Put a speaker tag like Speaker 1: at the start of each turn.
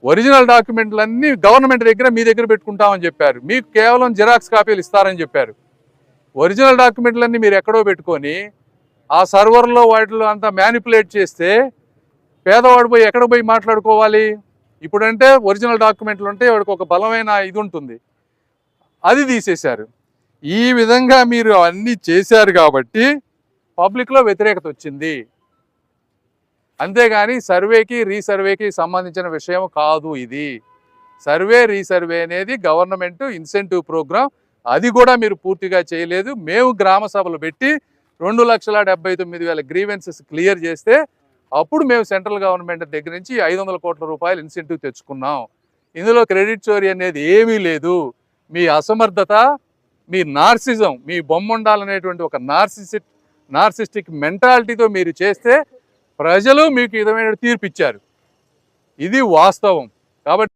Speaker 1: Original డాక్యుమెంట్లన్నీ government దగ్గర మీ దగ్గర పెట్టుకుంటామని చెప్పారు. మీకు కేవలం జిరాక్స్ కాపీలు ఇస్తారని చెప్పారు. ఒరిజినల్ డాక్యుమెంట్లన్నీ మీరు ఎక్కడో పెట్టుకొని ఆ సర్వర్లో వాటిలో అంతా మ్యానిపులేట్ చేస్తే పేదవాడు పోయి ఎక్కడ పోయి మాట్లాడుకోవాలి? ఇప్పుడంటే ఒరిజినల్ డాక్యుమెంట్లు ఉంటే వాడికి ఒక బలమైన ఇది ఉంటుంది, అది తీసేశారు. ఈ విధంగా మీరు అన్నీ చేశారు కాబట్టి పబ్లిక్లో వ్యతిరేకత వచ్చింది. అంతేగాని సర్వేకి రీసర్వేకి సంబంధించిన విషయం కాదు ఇది. సర్వే రీసర్వే అనేది గవర్నమెంట్ ఇన్సెంటివ్ ప్రోగ్రామ్, అది కూడా మీరు పూర్తిగా చేయలేదు. మేము గ్రామ సభలు పెట్టి 2,79,000 గ్రీవెన్సెస్ క్లియర్ చేస్తే అప్పుడు మేము సెంట్రల్ గవర్నమెంట్ దగ్గర నుంచి 500 కోట్ల రూపాయలు ఇన్సెంటివ్ తెచ్చుకున్నాం. ఇందులో క్రెడిట్ చోరీ అనేది ఏమీ లేదు. మీ అసమర్థత, మీ నార్సిజం, మీ బొమ్మ ఉండాలనేటువంటి ఒక నార్సిస్టిక్ మెంటాలిటీతో మీరు చేస్తే ప్రజలు మీకు విధమైన తీర్పు ఇచ్చారు. ఇది వాస్తవం. కాబట్టి